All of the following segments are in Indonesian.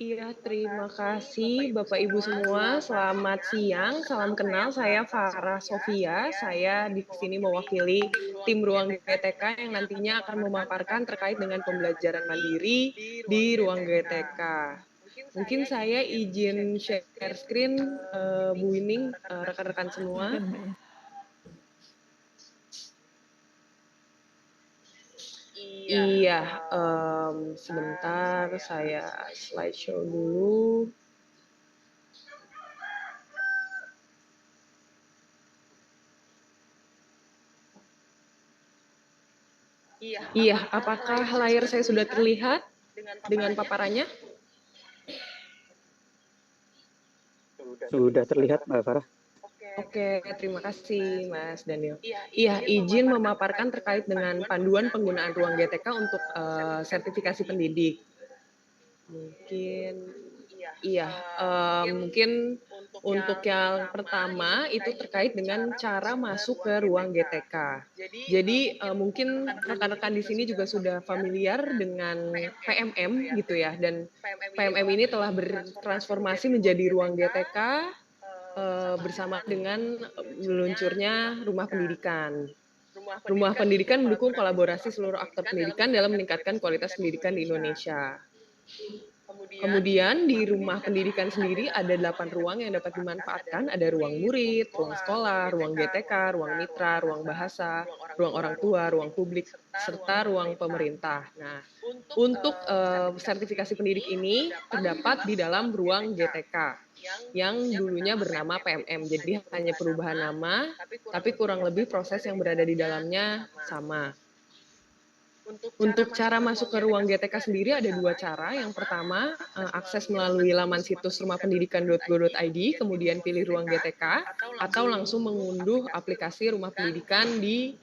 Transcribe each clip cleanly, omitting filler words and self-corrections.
Iya, terima kasih Bapak Ibu semua. Selamat siang, salam kenal. Saya Farah Sofia. Saya di sini mewakili tim Ruang GTK yang nantinya akan memaparkan terkait dengan pembelajaran mandiri di Ruang GTK. Mungkin saya izin share screen, Bu Wining, rekan-rekan semua. Silakan, Mbak ya. Iya, sebentar saya slideshow dulu. Iya, apakah layar saya sudah terlihat dengan paparannya? Sudah terlihat, Mbak Farah. Oke, terima kasih Mas Daniel. Iya, izin memaparkan terkait dengan panduan penggunaan ruang GTK untuk sertifikasi pendidik. Mungkin, iya, mungkin untuk yang pertama itu terkait dengan cara masuk ke ruang GTK. Jadi mungkin rekan-rekan di sini juga sudah familiar dengan PMM gitu ya, dan PMM ini telah bertransformasi menjadi ruang GTK bersama dengan meluncurnya rumah pendidikan. Rumah pendidikan mendukung kolaborasi seluruh aktor pendidikan dalam meningkatkan kualitas pendidikan di Indonesia. Kemudian di rumah pendidikan sendiri ada 8 ruang yang dapat dimanfaatkan. Ada ruang murid, ruang sekolah, ruang GTK, ruang mitra, ruang bahasa, ruang orang tua, ruang publik, serta ruang pemerintah. Nah, untuk sertifikasi pendidik ini terdapat di dalam ruang GTK yang dulunya bernama PMM. Jadi hanya perubahan nama, tapi kurang lebih proses yang berada di dalamnya sama. Untuk cara masuk ke ruang GTK sendiri ada 2 cara. Yang pertama, akses melalui laman situs rumahpendidikan.go.id, kemudian pilih ruang GTK, atau langsung mengunduh aplikasi Rumah Pendidikan di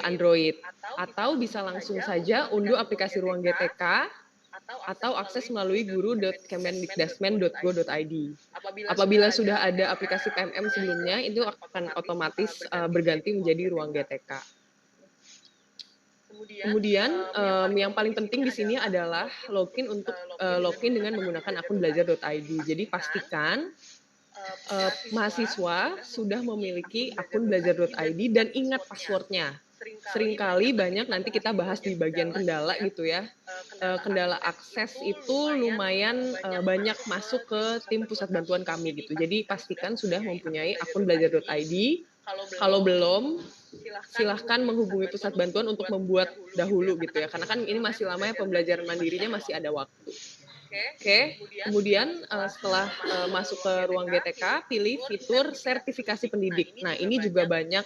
Android. Atau bisa langsung saja unduh aplikasi ruang GTK, atau akses melalui guru.kemendikdasmen.go.id. Apabila sudah ada aplikasi PMM sebelumnya, itu akan otomatis berganti menjadi ruang GTK. Kemudian yang paling penting di sini adalah login dengan menggunakan akun belajar.id. Jadi pastikan mahasiswa sudah memiliki akun belajar.id dan ingat passwordnya. Seringkali banyak nanti kita bahas di bagian kendala gitu ya. Kendala akses itu lumayan banyak masuk ke tim pusat bantuan kami gitu. Jadi pastikan sudah mempunyai akun belajar.id. Kalau belum, silahkan menghubungi pusat bantuan untuk membuat dahulu gitu ya. Karena kan ini masih lama ya, pembelajaran mandirinya masih ada waktu. Oke, kemudian setelah masuk ke ruang GTK, pilih fitur sertifikasi pendidik. Nah, ini juga banyak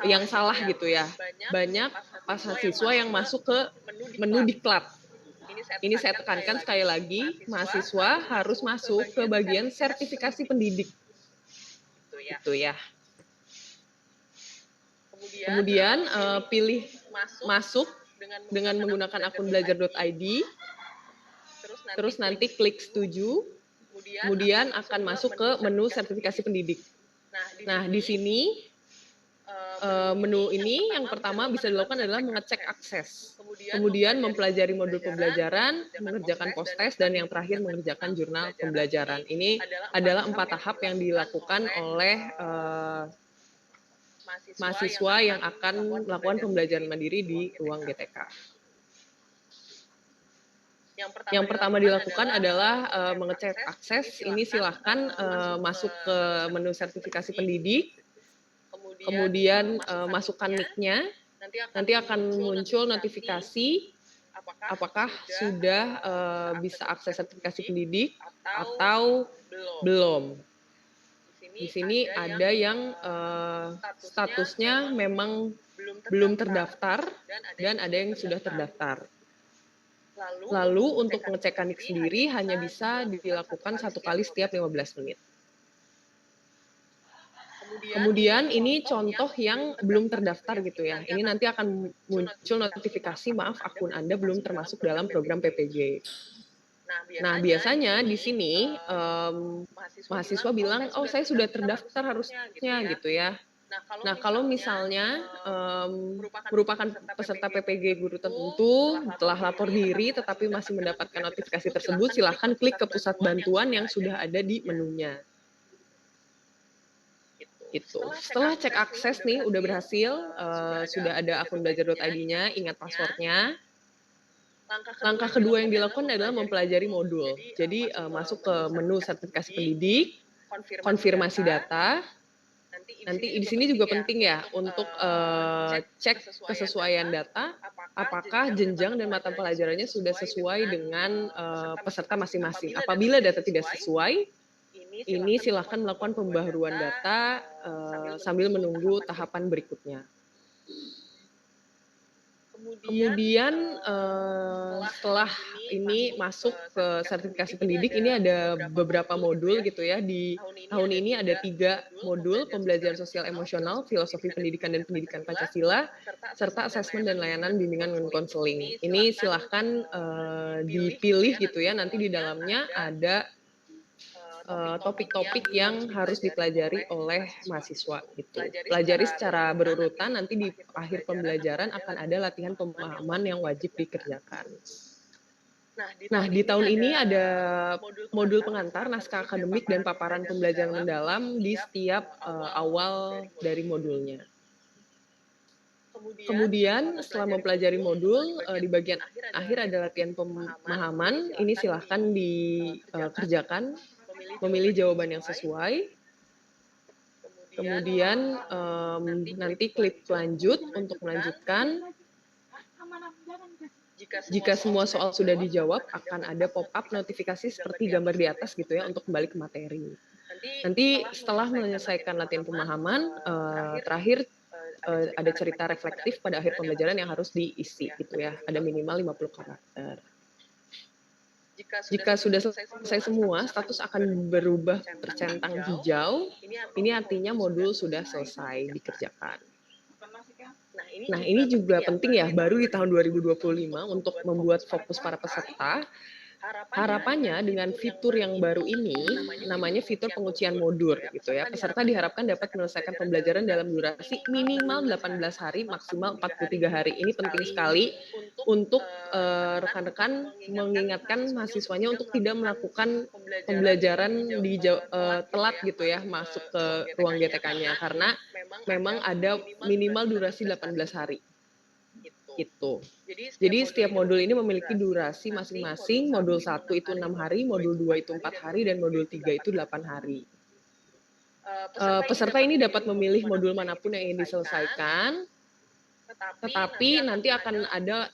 yang salah gitu ya. Banyak mahasiswa yang masuk ke menu diklat. Ini saya tekankan sekali lagi, mahasiswa harus masuk ke bagian sertifikasi pendidik. Gitu ya. Kemudian pilih masuk dengan menggunakan akun belajar.id, terus nanti klik setuju, kemudian akan masuk ke menu sertifikasi pendidik. Nah, di sini menu ini yang pertama bisa dilakukan adalah mengecek akses, kemudian mempelajari modul pembelajaran, mengerjakan post-test, dan yang terakhir mengerjakan jurnal pembelajaran. Ini adalah 4 tahap yang dilakukan oleh mahasiswa yang akan melakukan pembelajaran mandiri di ruang GTK. Yang pertama dilakukan adalah mengecek akses. Ini silahkan masuk ke menu sertifikasi pendidik, kemudian masukkan nick-nya, nanti akan muncul notifikasi apakah sudah bisa akses sertifikasi pendidik atau belum. Di sini ada yang statusnya memang belum terdaftar dan ada yang sudah terdaftar. Lalu untuk pengecekan nick sendiri hanya bisa dilakukan 1 kali setiap 15 menit. Kemudian ini contoh yang belum terdaftar gitu ya. Ini nanti akan muncul notifikasi, maaf akun Anda belum termasuk dalam program PPJ. Nah, biasanya di sini mahasiswa bilang, oh saya sudah terdaftar harusnya gitu ya. Nah, kalau misalnya merupakan peserta PPG guru tertentu telah lapor diri tetapi masih mendapatkan notifikasi tersebut, silahkan klik ke pusat bantuan yang sudah ada di menunya. Gitu. Setelah cek akses nih udah berhasil, sudah ada akun belajar.id-nya, ingat password-nya. Langkah kedua yang dilakukan adalah mempelajari modul. Jadi masuk ke menu sertifikasi pendidik, konfirmasi data. Nanti di sini juga penting ya untuk cek kesesuaian data, apakah jenjang dan mata pelajarannya sudah sesuai dengan peserta masing-masing. Apabila data tidak sesuai, ini silahkan melakukan pembaharuan data sambil menunggu tahapan berikutnya. Kemudian setelah ini masuk ke sertifikasi pendidik, ini ada beberapa modul gitu ya. Di tahun ini ada 3 modul, pembelajaran sosial emosional, filosofi pendidikan dan pendidikan Pancasila, serta asesmen dan layanan bimbingan dan konseling. Ini silahkan dipilih gitu ya, nanti di dalamnya ada topik-topik yang harus dipelajari oleh mahasiswa gitu. Pelajari secara berurutan, nanti di akhir pembelajaran akan ada latihan pemahaman yang wajib dikerjakan. Nah, di tahun ini ada modul pengantar, naskah akademik, dan paparan pembelajaran mendalam di setiap awal dari modulnya. Kemudian setelah mempelajari modul, di bagian akhir ada latihan pemahaman, ini silahkan dikerjakan, memilih jawaban yang sesuai. Kemudian nanti klik lanjut untuk melanjutkan. Jika semua soal sudah dijawab, akan ada pop-up notifikasi seperti gambar di atas gitu ya untuk kembali ke materi. Nanti setelah menyelesaikan latihan pemahaman, terakhir ada cerita reflektif pada akhir pembelajaran yang harus diisi gitu ya. Ada minimal 50 karakter. Jika sudah selesai semua, status akan berubah tercentang hijau. Ini artinya modul sudah selesai dikerjakan. Nah, ini juga penting ya, baru di tahun 2025 untuk membuat fokus para peserta. Harapannya dengan fitur yang baru ini, namanya fitur penguncian modul gitu ya. Peserta diharapkan dapat menyelesaikan pembelajaran dalam durasi minimal 18 hari, maksimal 43 hari. Ini penting sekali untuk rekan-rekan mengingatkan mahasiswanya untuk tidak melakukan pembelajaran di telat gitu ya, masuk ke ruang GTK-nya karena memang ada minimal durasi 18 hari. Gitu. Jadi setiap modul ini memiliki durasi masing-masing, modul 1 itu 6 hari, modul 2 itu 4 hari, dan modul 3 itu 8 hari. Peserta ini dapat memilih modul manapun yang ingin diselesaikan, tetapi nanti akan ada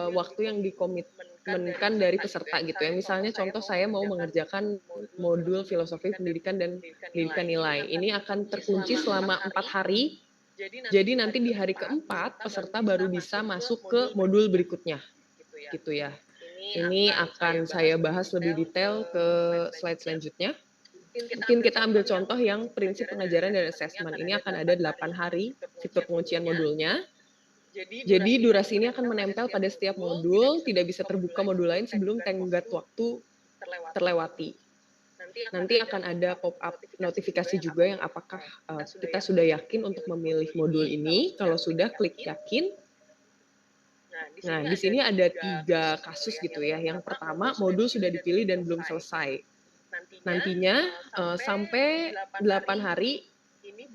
waktu yang dikomitmenkan dari peserta gitu ya. Misalnya contoh saya mau mengerjakan modul filosofi pendidikan dan pendidikan nilai. Ini akan terkunci selama 4 hari. Jadi nanti di hari keempat peserta baru bisa masuk ke modul berikutnya, gitu ya. Ini akan saya bahas lebih detail ke slide selanjutnya. Mungkin kita ambil contoh yang prinsip pengajaran dan asesmen. Ini akan ada 8 hari fitur penguncian modulnya. Jadi durasi ini akan menempel pada setiap modul, tidak bisa terbuka modul lain sebelum tenggat waktu terlewati. Nanti akan ada pop-up notifikasi juga yang apakah kita sudah yakin untuk memilih modul ini. Kalau sudah, klik yakin. Nah, di sini ada 3 kasus gitu ya. Yang pertama, modul sudah dipilih dan belum selesai. Nantinya sampai 8 hari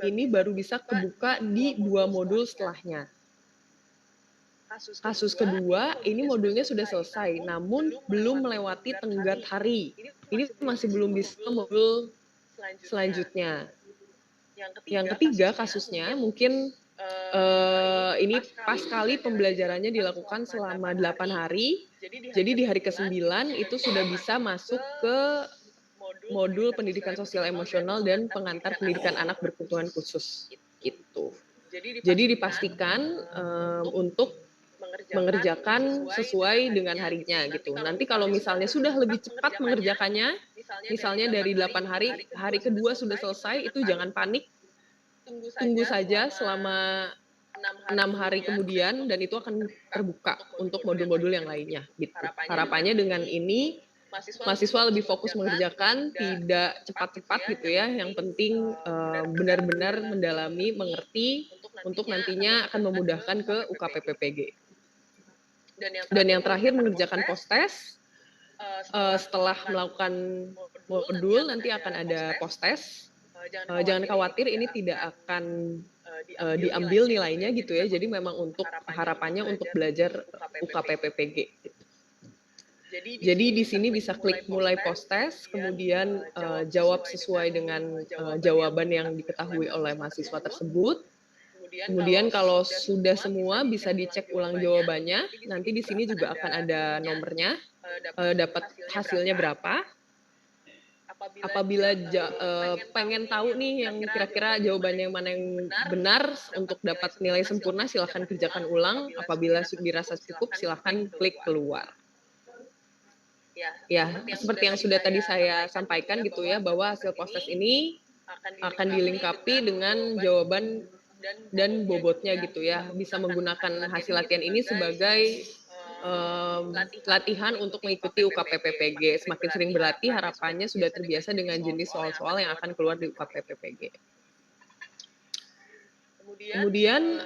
ini baru bisa kebuka di 2 modul setelahnya. Kasus kedua, ini modulnya sudah selesai, namun belum melewati tenggat hari. Ini masih belum bisa modul selanjutnya. Yang ketiga kasusnya mungkin ini pas kali pembelajarannya dilakukan selama 8 hari, jadi di hari ke-9 itu sudah bisa masuk ke modul pendidikan sosial emosional dan pengantar pendidikan anak berkebutuhan khusus. Gitu. Jadi dipastikan untuk mengerjakan sesuai dengan harinya gitu. Nanti kalau misalnya sudah lebih cepat mengerjakannya, misalnya dari 8 hari, hari kedua sudah selesai, itu jangan panik. Tunggu saja selama 6 hari kemudian dan itu akan terbuka untuk modul-modul yang lainnya gitu. Harapannya dengan ini mahasiswa lebih fokus mengerjakan, tidak cepat-cepat gitu ya, yang penting benar-benar mendalami, mengerti, untuk nantinya akan memudahkan ke UKPPPG. Dan yang terakhir mengerjakan post-test, setelah melakukan modul nanti akan ada post-test. Jangan khawatir ini tidak akan diambil nilainya gitu ya, jadi memang untuk harapannya untuk belajar UKPPPG. Jadi di sini bisa klik mulai post-test, kemudian jawab sesuai dengan jawaban yang diketahui oleh mahasiswa tersebut. Kemudian kalau sudah semua bisa dicek ulang jawabannya, nanti di sini juga akan ada nomornya, dapat hasilnya berapa. Apabila pengen tahu nih yang kira-kira jawabannya yang mana yang benar untuk dapat nilai sempurna, silahkan kerjakan ulang. Apabila dirasa cukup, silahkan klik keluar. Ya, seperti yang sudah tadi saya sampaikan gitu ya, bahwa hasil post-test ini akan dilengkapi dengan jawaban dan bobotnya gitu ya. Bisa menggunakan hasil latihan ini sebagai latihan untuk mengikuti UKPPPG. Semakin sering berlatih, harapannya sudah terbiasa dengan jenis soal-soal yang akan keluar di UKPPPG. Kemudian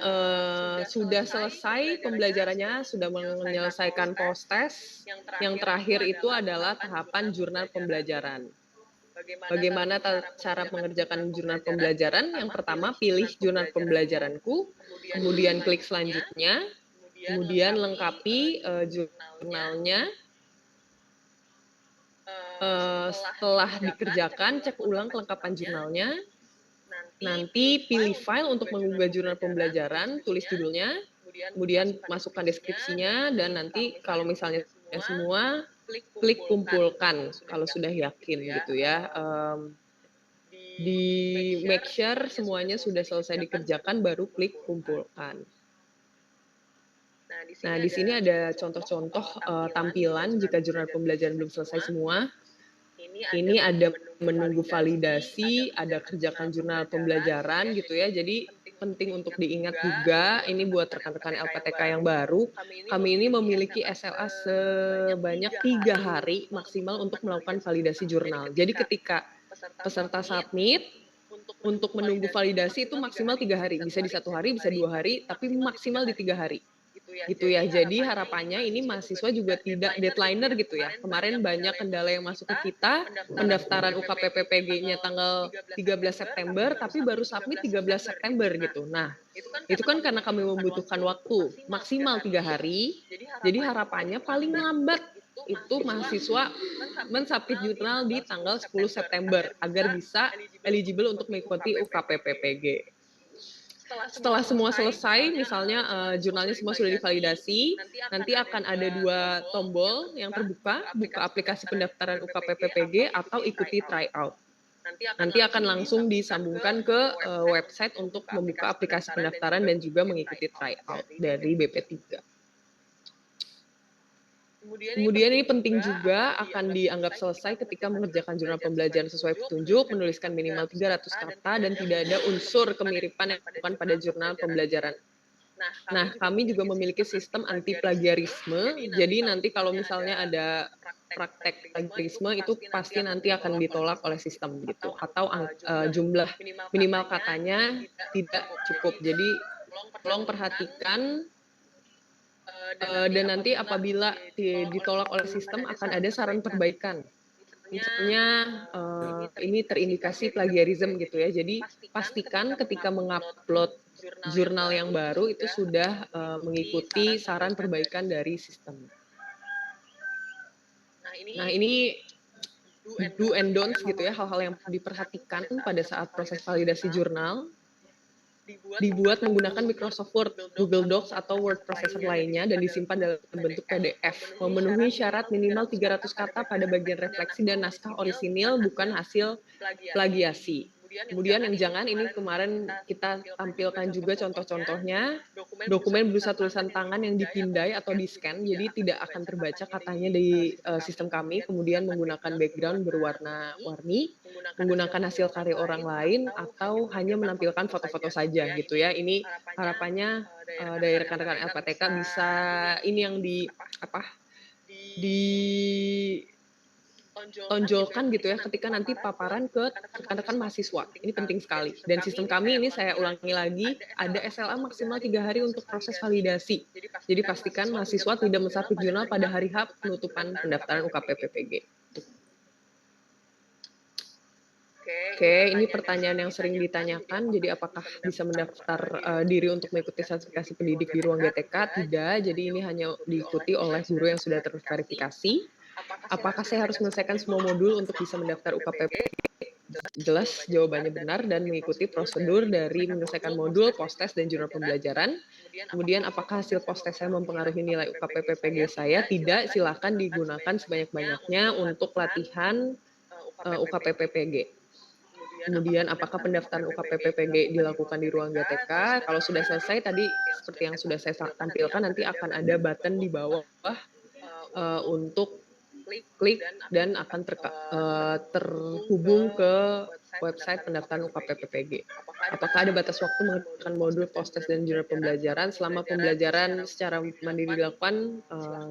sudah selesai pembelajarannya, sudah menyelesaikan post-test. Yang terakhir itu adalah tahapan jurnal pembelajaran. Bagaimana cara mengerjakan jurnal pembelajaran? Yang pertama, pilih jurnal pembelajaranku, kemudian klik selanjutnya, kemudian lengkapi jurnalnya. Setelah dikerjakan, cek ulang kelengkapan jurnalnya. Nanti pilih file untuk mengunggah jurnal pembelajaran, tulis judulnya, kemudian masukkan deskripsinya, dan nanti kalau misalnya semua, klik kumpulkan kalau sudah yakin gitu ya. Di make sure semuanya sudah selesai dikerjakan, baru klik kumpulkan. Nah, di sini ada contoh-contoh tampilan jika jurnal pembelajaran belum selesai semua. Ini ada menunggu validasi, ada kerjakan jurnal pembelajaran gitu ya. Jadi penting untuk diingat juga, ini buat rekan-rekan LPTK yang baru, kami ini memiliki SLA sebanyak 3 hari maksimal untuk melakukan validasi jurnal. Jadi ketika peserta submit, untuk menunggu validasi itu maksimal 3 hari. Bisa di 1 hari, bisa 2 hari, tapi maksimal di 3 hari. Gitu ya. Jadi harapannya ini mahasiswa juga tidak deadlineer gitu ya. Kemarin banyak kendala yang masuk ke kita, pendaftaran UKPPPG-nya tanggal 13 September, tapi baru submit 13 September gitu. Nah, itu kan karena kami membutuhkan waktu maksimal 3 hari, jadi harapannya paling lambat itu mahasiswa mensubmit jurnal di tanggal 10 September agar bisa eligible untuk mengikuti UKPPPG. Setelah semua selesai, misalnya jurnalnya semua sudah divalidasi, nanti akan ada 2 tombol yang terbuka, buka aplikasi pendaftaran UKPPPG atau ikuti tryout. Nanti akan langsung disambungkan ke website untuk membuka aplikasi pendaftaran dan juga mengikuti tryout dari BP3. Kemudian ini penting juga akan dianggap selesai ketika mengerjakan jurnal pembelajaran sesuai petunjuk, menuliskan minimal 300 kata, dan tidak ada unsur kemiripan yang dilakukan pada jurnal pembelajaran. Nah, kami juga memiliki sistem anti plagiarisme, jadi nanti kalau misalnya ada praktek plagiarisme itu pasti nanti akan ditolak oleh sistem gitu, atau jumlah minimal katanya tidak cukup. Jadi tolong perhatikan. Dan nanti apabila ditolak oleh sistem akan ada saran perbaikan. Misalnya ini terindikasi plagiarisme gitu ya. Jadi pastikan ketika mengupload jurnal yang baru itu sudah mengikuti saran perbaikan dari sistem. Nah, ini do and don'ts gitu ya, hal-hal yang diperhatikan pada saat proses validasi jurnal. Dibuat menggunakan Microsoft Word, Google Docs, atau word processor lainnya dan disimpan dalam bentuk PDF. Memenuhi syarat minimal 300 kata pada bagian refleksi dan naskah orisinil, bukan hasil plagiasi. Kemudian yang jangan, ini kemarin kita tampilkan juga contoh-contohnya, dokumen berupa tulisan tangan yang dipindai atau di-scan, jadi tidak akan terbaca katanya di sistem kami, kemudian menggunakan background berwarna-warni, menggunakan hasil karya orang lain, atau hanya menampilkan foto-foto saja gitu ya. Ini harapannya dari rekan-rekan LPTK bisa ini yang tonjolkan gitu ya ketika nanti paparan ke rekan-rekan mahasiswa. Ini penting sekali. Dan sistem kami ini saya ulangi lagi, ada SLA maksimal 3 hari untuk proses validasi. Jadi pastikan mahasiswa tidak mensubmit jurnal pada hari H penutupan pendaftaran UKPPPG. Oke, ini pertanyaan yang sering ditanyakan. Jadi apakah bisa mendaftar diri untuk mengikuti sertifikasi pendidik di ruang GTK? Tidak. Jadi ini hanya diikuti oleh guru yang sudah terverifikasi. Apakah saya harus menyelesaikan semua modul untuk bisa mendaftar UKPP? Jelas jawabannya benar dan mengikuti prosedur dari menyelesaikan modul, post-test, dan jurnal pembelajaran. Kemudian apakah hasil post-test saya mempengaruhi nilai UKPPG saya? Tidak, silakan digunakan sebanyak-banyaknya untuk latihan UKPPG. Kemudian apakah pendaftaran UKPPG dilakukan di ruang GTK? Kalau sudah selesai tadi seperti yang sudah saya tampilkan nanti akan ada button di bawah untuk klik dan akan terhubung ke website pendaftaran UKPPG. Apakah ada batas waktu mengerjakan modul post-test dan jurnal pembelajaran? Selama pembelajaran secara mandiri dilakukan,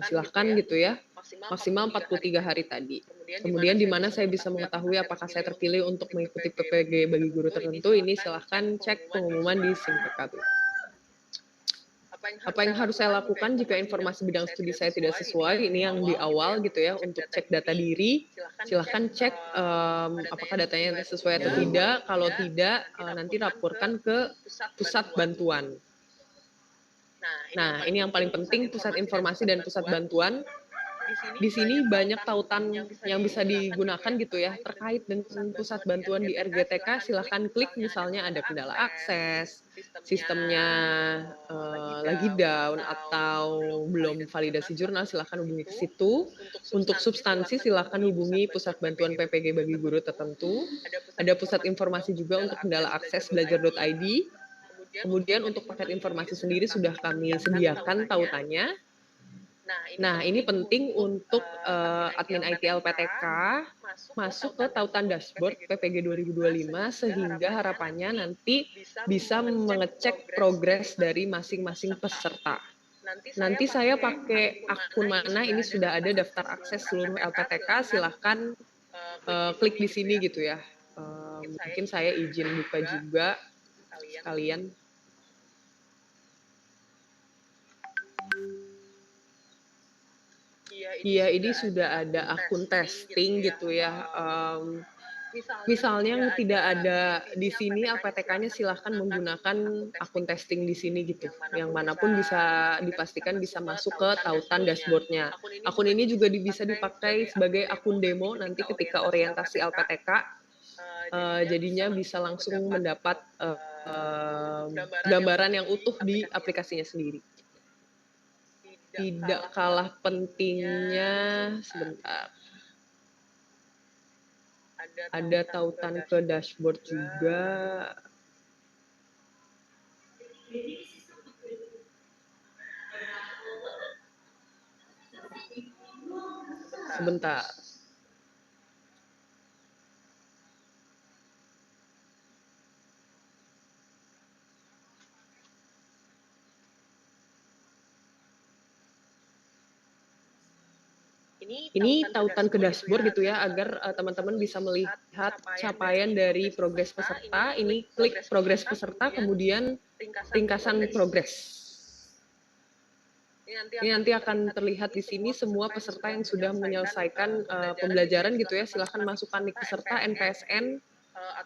silahkan gitu ya, maksimal 43 hari tadi. Kemudian di mana saya bisa mengetahui apakah saya terpilih untuk mengikuti PPG bagi guru tertentu, ini silahkan cek pengumuman di SIMPKB. Apa yang harus saya lakukan jika informasi bidang studi saya tidak sesuai? Ini yang di awal gitu ya, untuk cek data diri. Silahkan cek apakah datanya sesuai atau tidak. Kalau tidak, nanti laporkan ke pusat bantuan. Nah, ini yang paling penting, pusat informasi dan pusat bantuan. Di sini banyak tautan yang bisa digunakan gitu ya, terkait dengan pusat bantuan di RGTK, silahkan klik misalnya ada kendala akses, sistemnya lagi down, atau belum validasi jurnal, silahkan hubungi ke situ. Untuk substansi silahkan hubungi pusat bantuan PPG bagi guru tertentu. Ada pusat informasi juga untuk kendala akses belajar.id. Kemudian untuk paket informasi sendiri sudah kami sediakan tautannya. Nah, ini penting untuk admin IT LPTK masuk ke tautan dashboard PPG 2025 sehingga harapannya nanti bisa mengecek progres dari masing-masing peserta. Nanti saya pakai akun mana, ini sudah ada daftar akses seluruh LPTK, silahkan klik di sini gitu ya. Mungkin saya izin buka juga sekalian. Iya, ini sudah ada akun testing gitu ya. Misalnya tidak ada di sini LPTK-nya, silahkan menggunakan akun testing di sini gitu. Yang manapun bisa dipastikan bisa masuk ke tautan dashboard-nya. Akun ini juga bisa dipakai sebagai akun demo nanti ketika orientasi LPTK. Jadinya bisa langsung mendapat gambaran yang utuh di aplikasinya sendiri. Tidak kalah pentingnya, sebentar. Ada tautan ke dashboard juga. Sebentar. Ini tautan ke dashboard gitu ya, agar teman-teman bisa melihat capaian dari progres peserta. Ini klik progres peserta, kemudian ringkasan progres. Ini nanti akan terlihat di sini semua peserta yang sudah menyelesaikan pembelajaran gitu ya. Silahkan masukkan nik peserta, NPSN,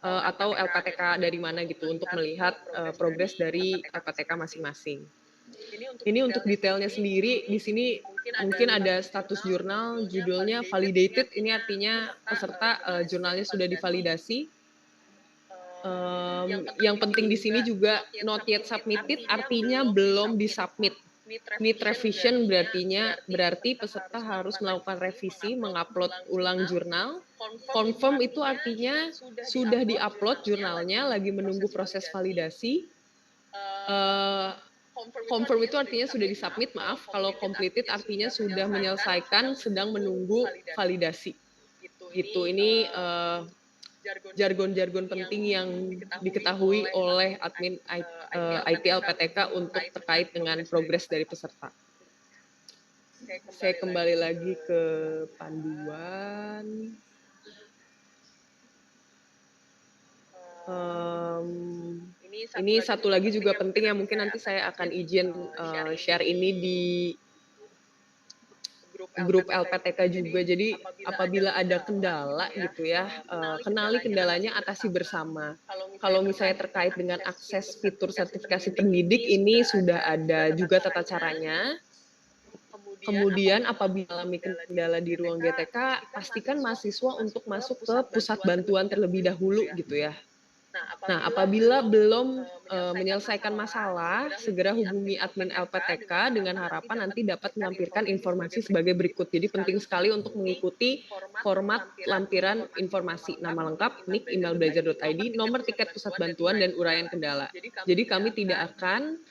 atau LPTK dari mana gitu untuk melihat progres dari LPTK masing-masing. Ini untuk detailnya sendiri, di sini mungkin ada status jurnal, judulnya validated, ini artinya peserta jurnalnya sudah divalidasi. Yang penting di sini juga not yet submitted, artinya belum disubmit. Need revision berarti peserta harus melakukan revisi, mengupload ulang jurnal. Confirm itu artinya sudah diupload jurnalnya, lagi menunggu proses validasi. Confirm itu artinya sudah disubmit, maaf. Kalau completed artinya sudah menyelesaikan, sedang menunggu validasi. Gitu. Ini jargon-jargon penting yang diketahui oleh admin IT LPTK untuk terkait dengan progres dari peserta. Saya kembali lagi ke panduan. ini satu lagi juga penting yang mungkin nanti saya akan izin share ini di grup LPTK juga. Jadi apabila ada kendala gitu ya, kenali kendalanya, atasi bersama. Kalau misalnya terkait dengan akses fitur sertifikasi pendidik, ini sudah ada juga tata caranya. Kemudian apabila alami kendala di ruang GTK, pastikan mahasiswa untuk masuk ke pusat bantuan terlebih dahulu gitu ya. Nah, apabila belum menyelesaikan masalah, segera hubungi admin LPTK dengan harapan nanti dapat melampirkan informasi sebagai berikut. Jadi penting sekali untuk mengikuti format lampiran informasi, nama lengkap, nik, email belajar.id, nomor tiket pusat bantuan, dan uraian kendala. Jadi kami tidak akan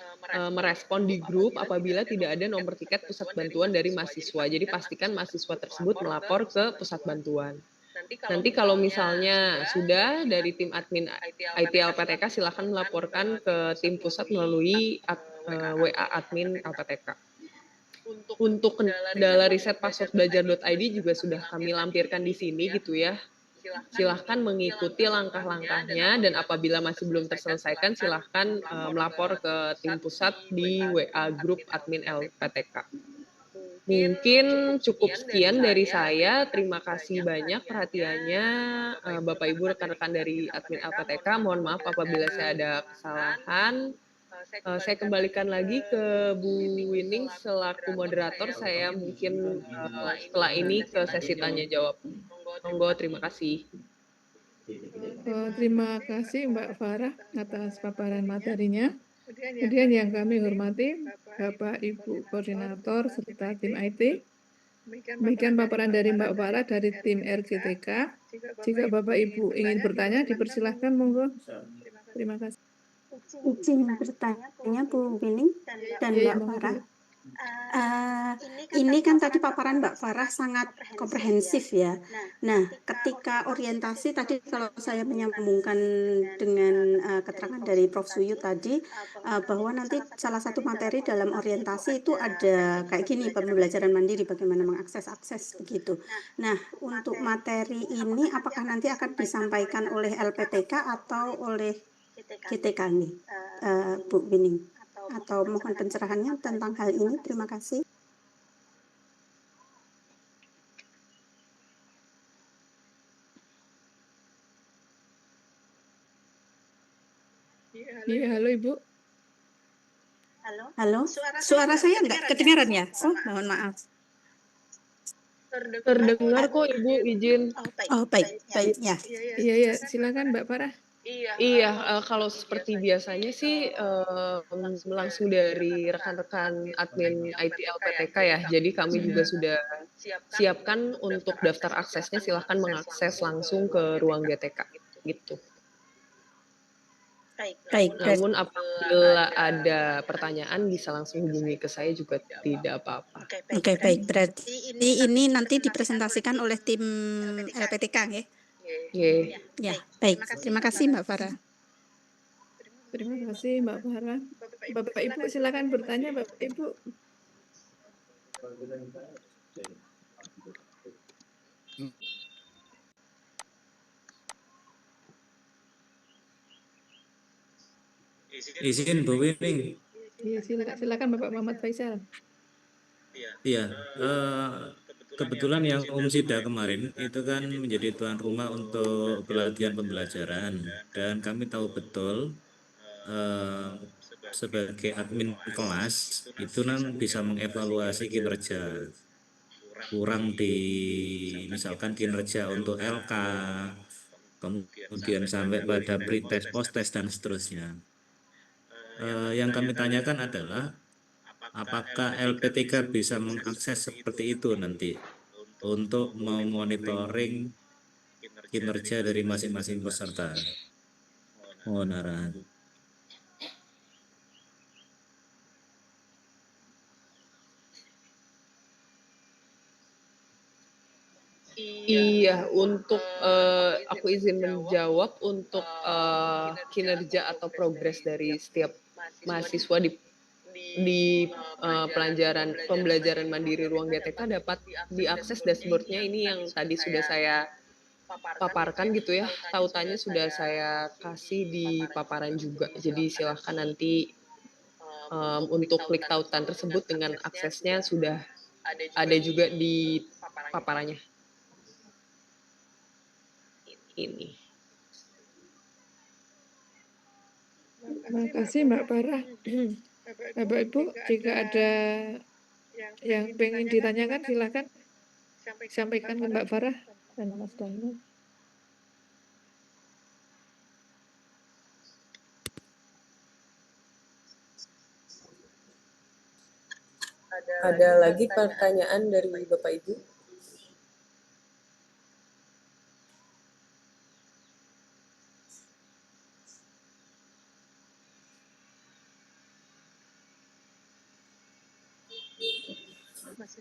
merespon di grup apabila tidak ada nomor tiket pusat bantuan dari mahasiswa. Jadi pastikan mahasiswa tersebut melapor ke pusat bantuan. Nanti kalau misalnya sudah dari tim admin IT LPTK, silakan melaporkan ke tim pusat melalui WA admin LPTK. Untuk kendala riset password belajar.id juga sudah kami lampirkan di sini gitu ya. Silahkan mengikuti langkah-langkahnya, dan apabila masih belum terselesaikan, silahkan melapor ke tim pusat di WA grup admin LPTK. Mungkin cukup sekian dari saya. Terima kasih banyak perhatiannya, Bapak Ibu rekan-rekan dari admin LPTK. Mohon maaf apabila saya ada kesalahan. Saya kembalikan lagi ke Bu Wining selaku moderator. Saya mungkin setelah ini ke sesi tanya jawab. Monggo, terima kasih. Terima kasih Mbak Farah atas paparan materinya. Kemudian yang kami hormati Bapak Ibu Koordinator serta tim IT. Demikian paparan dari Mbak Farah dari tim RGTK. Jika Bapak Ibu ingin bertanya, dipersilahkan monggo. Terima kasih. Izin bertanya Bu Wining dan Mbak Farah. Ini kan tadi paparan Mbak Farah sangat komprehensif ya. Nah, ketika orientasi tadi kalau saya menyambungkan dengan keterangan dari Prof. Suyu tadi, bahwa nanti salah satu materi dalam orientasi itu ada kayak gini, pembelajaran mandiri, bagaimana mengakses begitu. Nah, untuk materi ini apakah nanti akan disampaikan oleh LPTK atau oleh GTK nih, Bu Wining? Atau mohon pencerahannya tentang hal ini. Terima kasih. Iya, halo Ibu. Halo, suara saya enggak kedengaran ya? Oh, mohon maaf. Terdengar kok Ibu, izin. Oh, baik ya. Iya, silakan Mbak Farah. Iya, kalau seperti biasanya sih langsung dari rekan-rekan admin IT LPTK ya. Jadi kami juga sudah siapkan untuk daftar aksesnya, silahkan mengakses langsung ke ruang GTK gitu. Baik. Namun apabila ada pertanyaan bisa langsung hubungi ke saya juga tidak apa-apa. Oke, baik. Berarti ini nanti dipresentasikan oleh tim LPTK ya? Ya, baik. Terima kasih Mbak Farah. Terima kasih Mbak Farah. Bapak Ibu silakan bertanya Bapak Ibu. Izin Bu Wining. Iya, silakan Bapak Muhammad Faisal. Iya, kebetulan yang Sida kemarin itu kan menjadi tuan rumah untuk pelatihan pembelajaran, dan kami tahu betul sebagai admin kelas itu kan bisa mengevaluasi kinerja, kurang di misalkan kinerja untuk LK, kemudian sampai pada pretest, post-test dan seterusnya. Yang kami tanyakan adalah apakah LPTK bisa mengakses seperti itu nanti untuk memonitoring kinerja dari masing-masing peserta? Mohon arahan. Iya, untuk aku izin menjawab untuk kinerja atau progres dari setiap mahasiswa di pembelajaran mandiri ruang GTK dapat diakses dashboardnya ini yang tadi sudah saya paparkan gitu ya, tautannya sudah saya kasih di paparan juga. Jadi silahkan nanti untuk klik tautan tersebut dengan aksesnya sudah ada juga di paparannya. Ini. Terima kasih Mbak Farah. Bapak Ibu, jika ada yang pengen ditanyakan silakan sampaikan ke Mbak Farah dan Mas Daniel. Ada lagi pertanyaan dari Bapak Ibu?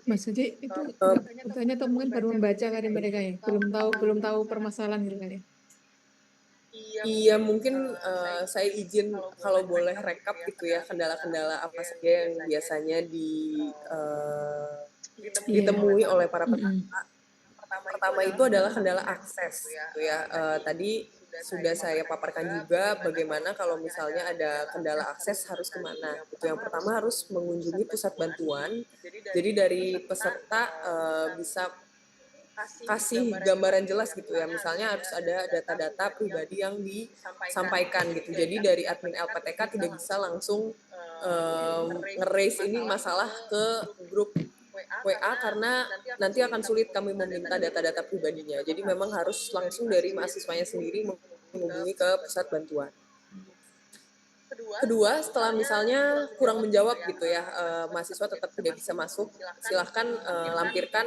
Mas Haji itu bertanya atau mungkin baru membaca kali mereka ya, belum tahu permasalahan gitu kali. Iya, mungkin saya izin kalau boleh rekap gitu ya, kendala-kendala apa saja yang biasanya ditemui oleh para peserta. Pertama itu adalah kendala akses gitu ya. Tadi sudah saya paparkan juga bagaimana kalau misalnya ada kendala akses harus kemana. Itu yang pertama harus mengunjungi pusat bantuan. Jadi dari peserta bisa kasih gambaran jelas gitu ya. Misalnya harus ada data-data pribadi yang disampaikan gitu. Jadi dari admin LPTK tidak bisa langsung nge-raise ini masalah ke grup WA karena nanti akan sulit kami meminta data-data pribadinya. Jadi memang harus langsung dari mahasiswanya sendiri menghubungi ke pusat bantuan. Kedua, setelah misalnya kurang menjawab gitu ya, mahasiswa tetap tidak bisa masuk, silahkan lampirkan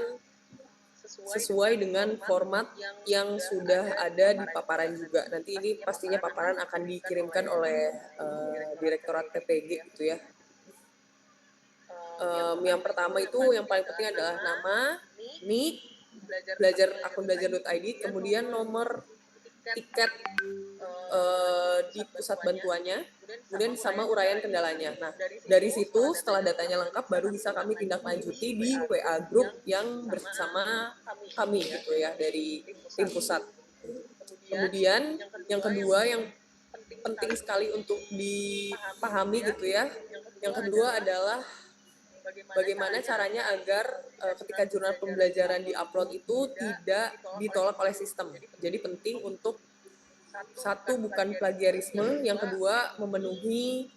sesuai dengan format yang sudah ada di paparan juga. Nanti ini pastinya paparan akan dikirimkan oleh Direktorat PPG gitu ya. Yang pertama itu yang paling penting adalah nama, NIK, akun belajar.id, kemudian nomor tiket di pusat bantuannya, kemudian sama uraian kendalanya. Nah, dari situ setelah datanya lengkap baru bisa kami tindak lanjuti di WA group yang bersama kami gitu ya dari tim pusat. Kemudian yang kedua yang penting sekali untuk dipahami gitu ya. Yang kedua adalah bagaimana caranya agar ketika jurnal pembelajaran diupload itu tidak ditolak oleh sistem. Jadi penting untuk satu bukan plagiarisme, yang kedua memenuhi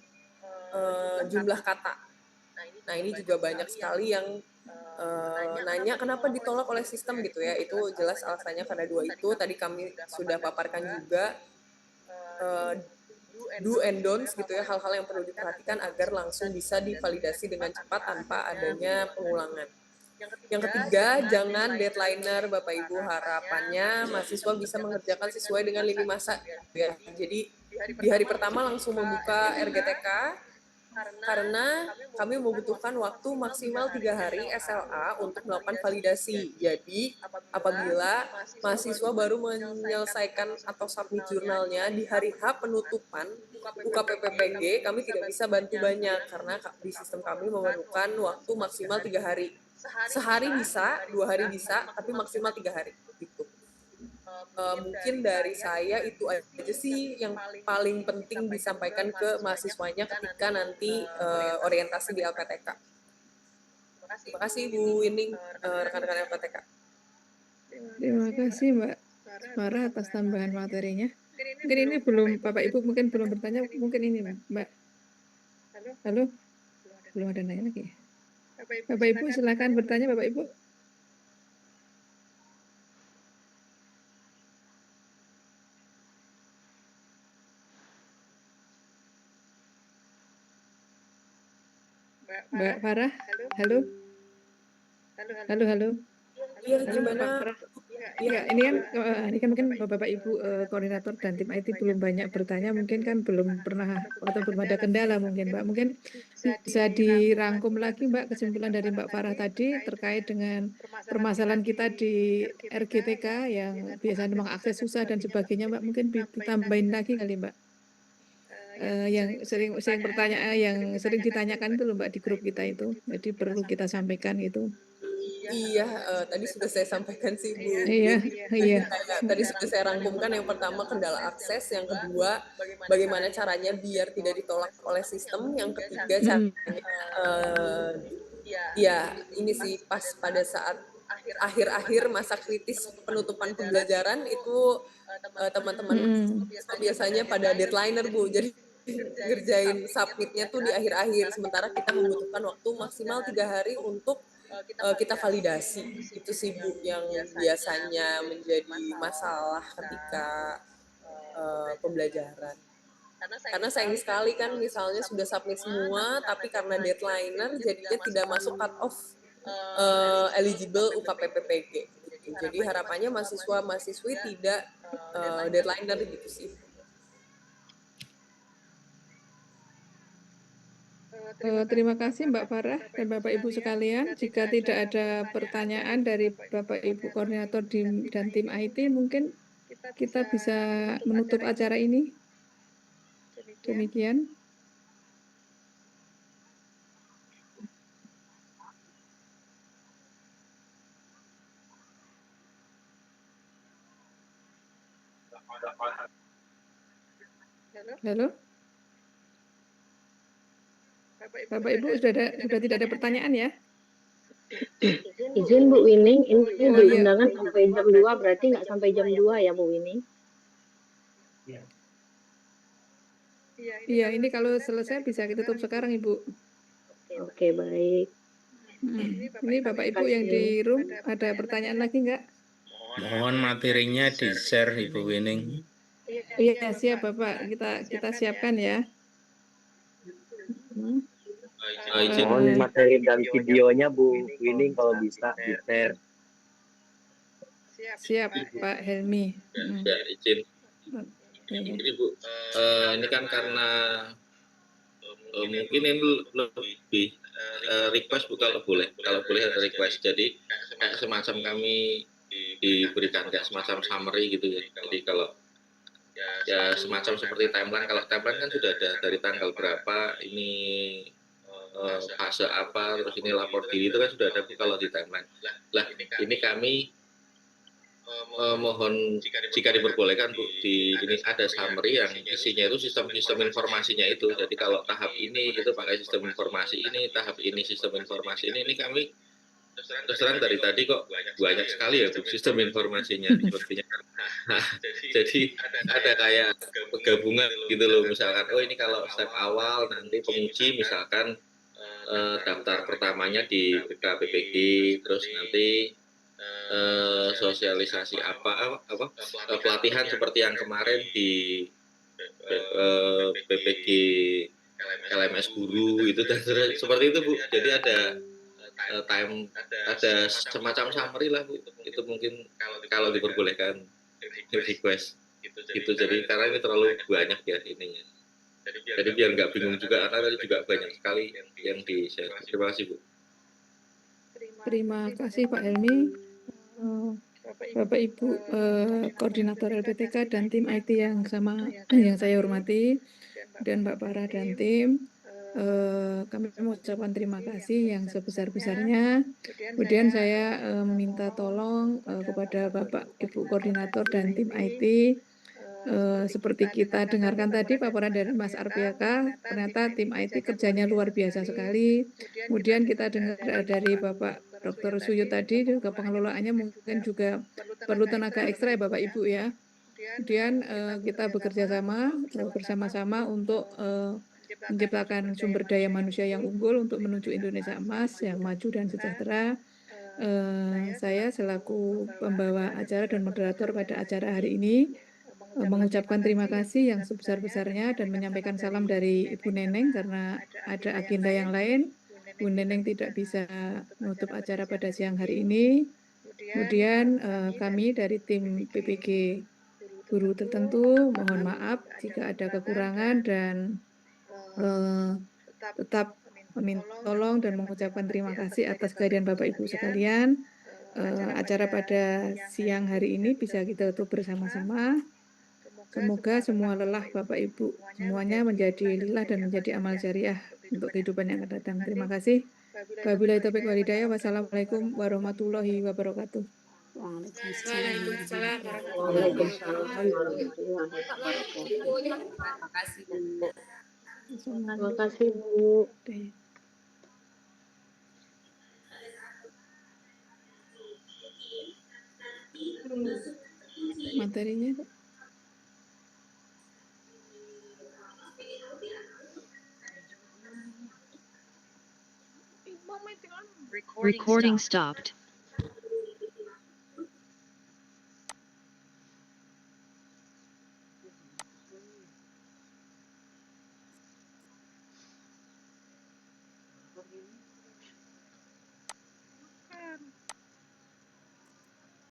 jumlah kata. Nah ini juga banyak sekali yang nanya kenapa ditolak oleh sistem gitu ya. Itu jelas alasannya karena dua itu. Tadi kami sudah paparkan juga do and don'ts gitu ya, hal-hal yang perlu diperhatikan agar langsung bisa divalidasi dengan cepat tanpa adanya pengulangan. Yang ketiga, jangan deadlineer Bapak Ibu, harapannya mahasiswa bisa mengerjakan sesuai dengan lini masa ya. Jadi di hari pertama langsung membuka RGTK karena kami membutuhkan waktu maksimal 3 hari SLA untuk melakukan validasi. Jadi apabila mahasiswa baru menyelesaikan atau submit jurnalnya di hari H penutupan buka PPPG, kami tidak bisa bantu banyak karena di sistem kami memerlukan waktu maksimal 3 hari. Sehari bisa, 2 hari bisa, tapi maksimal 3 hari gitu. Mungkin dari saya itu aja sih yang paling penting disampaikan ke mahasiswanya ketika nanti orientasi di LPTK. Terima kasih Bu Wining, rekan-rekan LPTK. Terima kasih Mbak Farah atas tambahan materinya. Mungkin ini belum, Bapak Ibu mungkin belum bertanya, mungkin ini Mbak. Halo? Belum ada nanya lagi. Bapak Ibu silakan bertanya Bapak Ibu. Mbak Farah, halo? Halo? Iya, Halo gimana? Mbak Farah. Ya, ini kan mungkin Bapak Ibu koordinator dan tim IT belum banyak bertanya, mungkin kan belum pernah atau belum ada kendala mungkin Mbak. Mungkin bisa dirangkum lagi Mbak kesimpulan dari Mbak Farah tadi terkait dengan permasalahan kita di RGTK yang biasanya mengakses susah dan sebagainya Mbak. Mungkin ditambahin lagi kali Mbak. Yang sering pertanyaan yang sering ditanyakan itu loh Mbak di grup kita itu. Jadi perlu kita sampaikan itu. Iya, tadi sudah saya sampaikan sih Bu. Iya, Jadi iya. kayak tadi sudah saya rangkumkan, yang pertama kendala akses, yang kedua bagaimana caranya biar tidak ditolak oleh sistem, yang ketiga Mm-mm. caranya ya ini sih pas pada saat akhir-akhir masa kritis penutupan pembelajaran itu teman-teman Mm-mm. biasanya pada deadlineer Bu. Jadi ngerjain submitnya tuh di akhir-akhir, sementara kita membutuhkan waktu maksimal 3 hari untuk kita validasi. Itu sih Bu yang biasanya menjadi masalah ketika pembelajaran. Karena sayang sekali kan misalnya sudah submit semua, tapi karena deadlineer jadinya tidak masuk cut off eligible UKPPPG. Gitu. Jadi harapannya mahasiswa-mahasiswi tidak deadlineer gitu sih. Terima kasih Mbak Farah dan Bapak Ibu sekalian. Jika tidak ada pertanyaan dari Bapak Ibu koordinator dan tim IT, mungkin kita bisa menutup acara ini. Demikian. Halo, Bapak Ibu sudah tidak ada pertanyaan ya? Izin Bu Wining, ini Oh, iya. diundangan sampai jam 2, berarti nggak sampai jam 2 ya Bu Wining? Iya, ini kalau selesai bisa kita tutup sekarang Ibu. Oke, baik. Ini Bapak Ibu yang di room ada pertanyaan lagi nggak? Mohon materinya di-share Ibu Wining. Iya, siap Bapak. Kita siapkan ya. Izin. Mohon materi dan videonya Bu Wining kalau bisa di-share. Siap Pak Helmi. Ya, izin. Oke. Ini Bu, ini kan karena mungkin ini lebih request Bu, kalau boleh ada request. Jadi kayak semacam kami diberikan kayak semacam summary gitu ya. Jadi kalau ya semacam seperti timeline, kalau timeline kan sudah ada dari tanggal berapa ini fase apa, terus ini lapor diri itu kan sudah ada Bu kalau di timeline. Lah ini kami mohon jika diperbolehkan Bu, di ini ada summary yang isinya itu sistem informasinya itu. Jadi kalau tahap ini itu pakai sistem informasi ini, tahap ini sistem informasi ini kami terus terang dari tadi kok banyak sekali ya Bu sistem informasinya sepertinya. Nah, jadi ada kayak penggabungan gitu loh, misalkan oh ini kalau step awal nanti penguji misalkan daftar pertamanya di BKPPG, terus nanti sosialisasi apa pelatihan seperti yang kemarin di BPG LMS guru itu dan seperti itu Bu. Jadi ada ada semacam summary lah Bu. Itu mungkin kalau diperbolehkan request gitu. Jadi karena ini terlalu banyak ya ininya. Jadi biar nggak bingung juga, karena tadi juga banyak sekali yang di-share. Terima kasih Bu. Terima kasih Pak Helmi. Bapak Ibu koordinator LPTK dan tim IT yang saya hormati, dan Mbak Farah dan tim, kami mengucapkan terima kasih yang sebesar-besarnya. Kemudian saya meminta tolong kepada Bapak Ibu koordinator dan tim IT, seperti kita dengarkan tadi paparan dari Mas Arpiaka, ternyata tim IT kerjanya luar biasa sekali. Kemudian kita dengar dari Bapak Dr. Suyu tadi, juga pengelolaannya mungkin juga perlu tenaga ekstra ya Bapak Ibu ya. Kemudian kita bekerja bersama-sama untuk menciptakan sumber daya manusia yang unggul untuk menuju Indonesia emas yang maju dan sejahtera. Saya selaku pembawa acara dan moderator pada acara hari ini mengucapkan terima kasih yang sebesar-besarnya dan menyampaikan salam dari Ibu Neneng karena ada agenda yang lain. Bu Neneng tidak bisa menutup acara pada siang hari ini. Kemudian kami dari tim PPG Guru Tertentu mohon maaf jika ada kekurangan dan tetap meminta tolong dan mengucapkan terima kasih atas kehadiran Bapak Ibu sekalian. Acara pada siang hari ini bisa kita tutup bersama-sama. Semoga semua lelah Bapak Ibu semuanya menjadi lilah dan menjadi amal jariah untuk kehidupan yang akan datang. Terima kasih. Wabillahi taufiq wal hidayah. Wassalamualaikum warahmatullahi wabarakatuh. Waalaikumsalam Waalaikumsalam warahmatullahi warahmatullahi Waalaikumsalam wabarakatuh. warahmatullahi wabarakatuh. Terima kasih, Bu. Terima kasih, Bu. Materinya Pak. Recording stopped.